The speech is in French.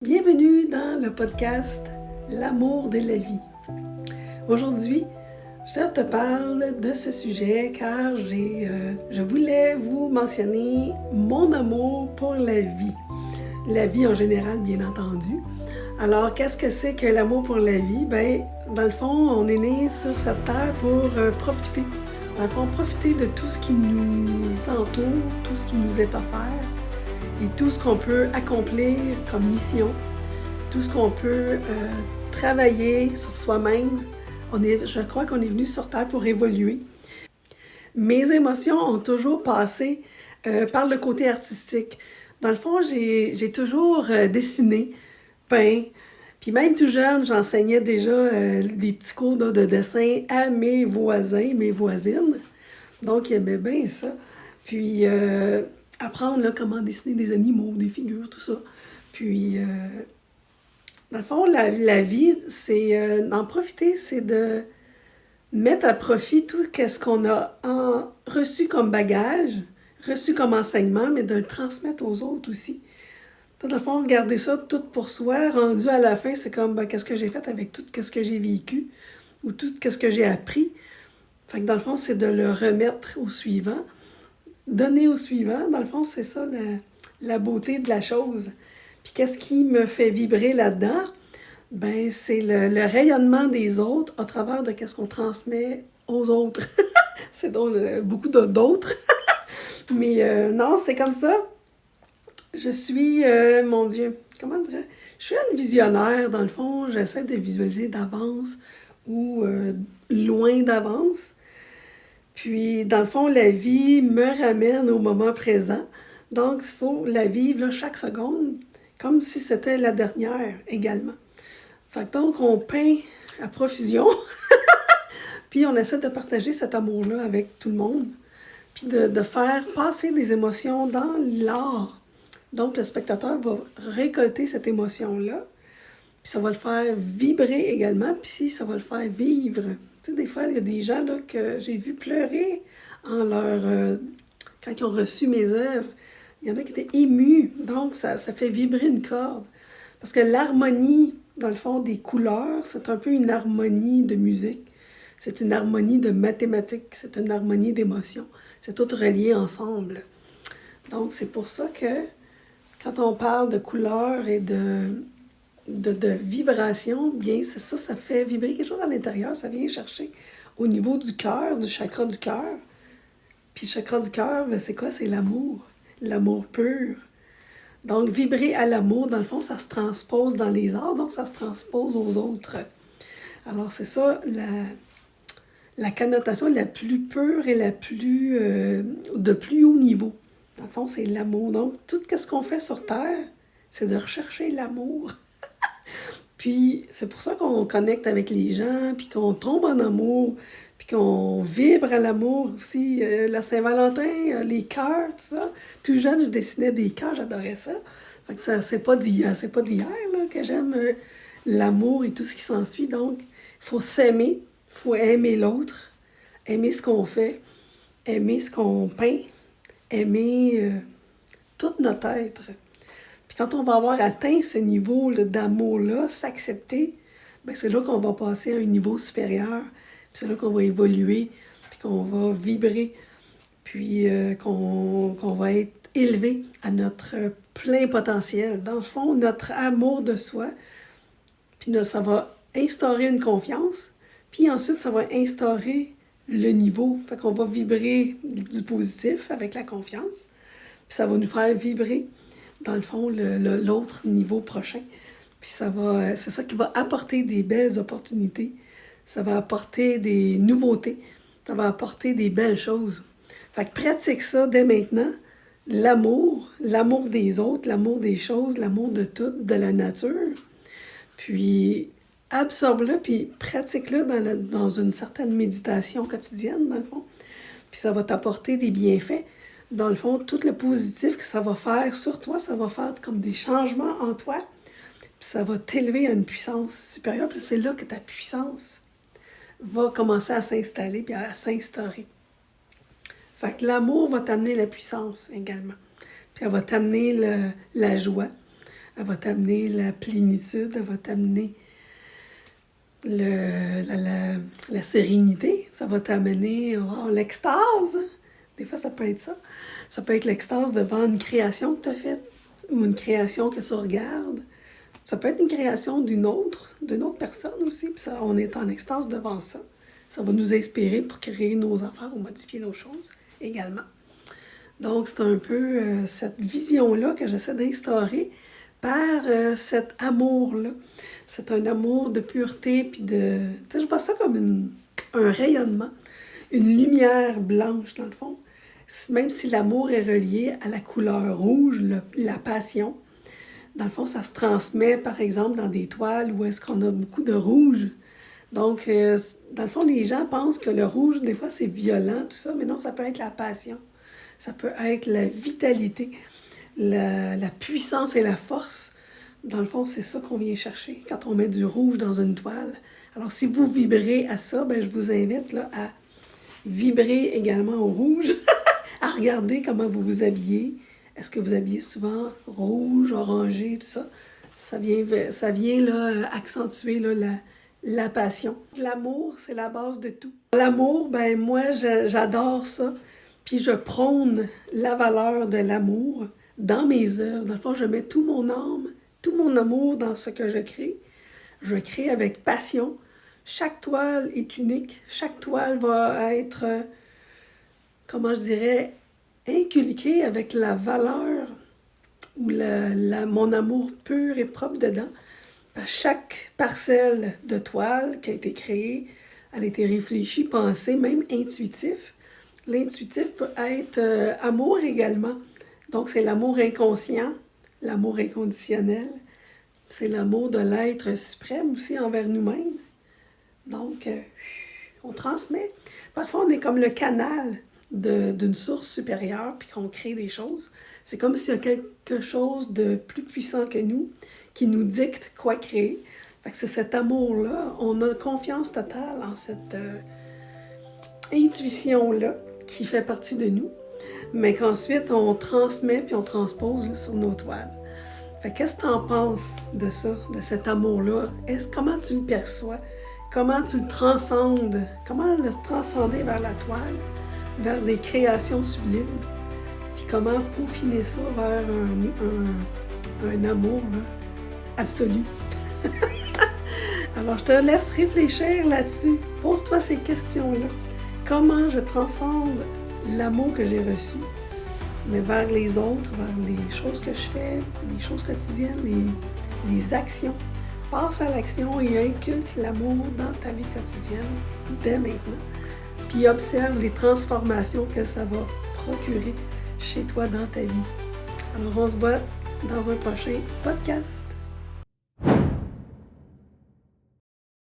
Bienvenue dans le podcast L'amour de la vie. Aujourd'hui, je te parle de ce sujet car je voulais vous mentionner mon amour pour la vie en général bien entendu. Alors, qu'est-ce que c'est que l'amour pour la vie? Dans le fond, on est né sur cette terre pour profiter. Dans le fond, profiter de tout ce qui nous entoure, tout ce qui nous est offert. Et tout ce qu'on peut accomplir comme mission, tout ce qu'on peut travailler sur soi-même. Je crois qu'on est venu sur Terre pour évoluer. Mes émotions ont toujours passé par le côté artistique. Dans le fond, j'ai toujours dessiné, peint. Puis même tout jeune, j'enseignais déjà des petits cours de dessin à mes voisins, mes voisines. Donc, ils aimaient bien ça. Puis, apprendre là, comment dessiner des animaux, des figures, tout ça. Puis, dans le fond, la vie, c'est d'en profiter, c'est de mettre à profit tout ce qu'on a reçu comme bagage, reçu comme enseignement, mais de le transmettre aux autres aussi. Dans le fond, garder ça tout pour soi, rendu à la fin, c'est comme, qu'est-ce que j'ai fait avec tout ce que j'ai vécu ou tout ce que j'ai appris. Fait que dans le fond, c'est de le remettre au suivant. Donner au suivant, dans le fond, c'est ça la beauté de la chose. Puis qu'est-ce qui me fait vibrer là-dedans? C'est le rayonnement des autres à travers de qu'est-ce qu'on transmet aux autres. C'est drôle, beaucoup d'autres. Mais non, c'est comme ça. Je suis, mon Dieu, comment dire? Je suis une visionnaire, dans le fond. J'essaie de visualiser d'avance ou loin d'avance. Puis, dans le fond, la vie me ramène au moment présent. Donc, il faut la vivre là, chaque seconde, comme si c'était la dernière également. Fait que donc, on peint à profusion, puis on essaie de partager cet amour-là avec tout le monde, puis de faire passer des émotions dans l'art. Donc, le spectateur va récolter cette émotion-là, puis ça va le faire vibrer également, puis ça va le faire vivre. Tu sais, des fois, il y a des gens là, que j'ai vu pleurer quand ils ont reçu mes œuvres. Il y en a qui étaient émus, donc ça fait vibrer une corde. Parce que l'harmonie, dans le fond, des couleurs, c'est un peu une harmonie de musique. C'est une harmonie de mathématiques, c'est une harmonie d'émotions. C'est tout relié ensemble. Donc, c'est pour ça que quand on parle de couleurs et de vibration, bien, c'est ça, ça fait vibrer quelque chose à l'intérieur, ça vient chercher au niveau du cœur, du chakra du cœur. Puis le chakra du cœur, c'est quoi? C'est l'amour pur. Donc, vibrer à l'amour, dans le fond, ça se transpose dans les arts, donc ça se transpose aux autres. Alors, c'est ça, la connotation la plus pure et de plus haut niveau. Dans le fond, c'est l'amour. Donc, tout ce qu'on fait sur Terre, c'est de rechercher l'amour. Puis, c'est pour ça qu'on connecte avec les gens, puis qu'on tombe en amour, puis qu'on vibre à l'amour aussi. La Saint-Valentin, les cœurs, tout ça. Tout jeune, je dessinais des cœurs, j'adorais ça. Fait que ça, c'est pas d'hier là, que j'aime l'amour et tout ce qui s'ensuit. Donc, il faut s'aimer, il faut aimer l'autre, aimer ce qu'on fait, aimer ce qu'on peint, aimer tout notre être. Puis quand on va avoir atteint ce niveau là, d'amour-là, s'accepter, c'est là qu'on va passer à un niveau supérieur. Puis c'est là qu'on va évoluer, puis qu'on va vibrer, puis qu'on va être élevé à notre plein potentiel. Dans le fond, notre amour de soi, puis ça va instaurer une confiance, puis ensuite, ça va instaurer le niveau. Fait qu'on va vibrer du positif avec la confiance, puis ça va nous faire vibrer dans le fond, l'autre niveau prochain. Puis c'est ça qui va apporter des belles opportunités. Ça va apporter des nouveautés. Ça va apporter des belles choses. Fait que pratique ça dès maintenant. L'amour des autres, l'amour des choses, l'amour de tout, de la nature. Puis absorbe-le, puis pratique-le dans une certaine méditation quotidienne, dans le fond. Puis ça va t'apporter des bienfaits. Dans le fond, tout le positif que ça va faire sur toi, ça va faire comme des changements en toi. Puis ça va t'élever à une puissance supérieure. Puis c'est là que ta puissance va commencer à s'installer puis à s'instaurer. Fait que l'amour va t'amener la puissance également. Puis elle va t'amener la joie. Elle va t'amener la plénitude, elle va t'amener la sérénité, ça va t'amener l'extase. Des fois, ça peut être ça. Ça peut être l'extase devant une création que tu as faite ou une création que tu regardes. Ça peut être une création d'une autre personne aussi. Puis ça, on est en extase devant ça. Ça va nous inspirer pour créer nos affaires ou modifier nos choses également. Donc, c'est un peu cette vision-là que j'essaie d'instaurer par cet amour-là. C'est un amour de pureté, puis de... Tu sais, je vois ça comme un rayonnement, une lumière blanche, dans le fond. Même si l'amour est relié à la couleur rouge, la passion, dans le fond, ça se transmet, par exemple, dans des toiles où est-ce qu'on a beaucoup de rouge. Donc, dans le fond, les gens pensent que le rouge, des fois, c'est violent, tout ça, mais non, ça peut être la passion. Ça peut être la vitalité, la puissance et la force. Dans le fond, c'est ça qu'on vient chercher quand on met du rouge dans une toile. Alors, si vous vibrez à ça, ben, je vous invite là, à vibrer également au rouge, à regarder comment vous vous habillez. Est-ce que vous habillez souvent rouge, orangé, tout ça? Ça vient là, accentuer là, la passion. L'amour, c'est la base de tout. L'amour, ben moi, j'adore ça. Puis je prône la valeur de l'amour dans mes œuvres. Dans le fond, je mets tout mon âme, tout mon amour dans ce que je crée. Je crée avec passion. Chaque toile est unique. Chaque toile va être, comment je dirais, inculquée avec la valeur ou mon amour pur et propre dedans. Chaque parcelle de toile qui a été créée, elle a été réfléchie, pensée, même intuitif. L'intuitif peut être amour également. Donc, c'est l'amour inconscient, l'amour inconditionnel. C'est l'amour de l'être suprême aussi envers nous-mêmes. Donc, on transmet. Parfois, on est comme le canal d'une source supérieure, puis qu'on crée des choses. C'est comme s'il y a quelque chose de plus puissant que nous qui nous dicte quoi créer. Fait que c'est cet amour-là, on a confiance totale en cette intuition-là qui fait partie de nous, mais qu'ensuite on transmet puis on transpose là, sur nos toiles. Fait qu'est-ce que tu en penses de ça, de cet amour-là? Comment tu le perçois? Comment tu le transcendes? Comment le transcender vers la toile, vers des créations sublimes? Puis comment peaufiner ça vers un amour là, absolu? Alors, je te laisse réfléchir là-dessus. Pose-toi ces questions-là. Comment je transcende l'amour que j'ai reçu, mais vers les autres, vers les choses que je fais, les choses quotidiennes, les actions. Passe à l'action et inculque l'amour dans ta vie quotidienne dès maintenant. Puis observe les transformations que ça va procurer chez toi dans ta vie. Alors, on se voit dans un prochain podcast.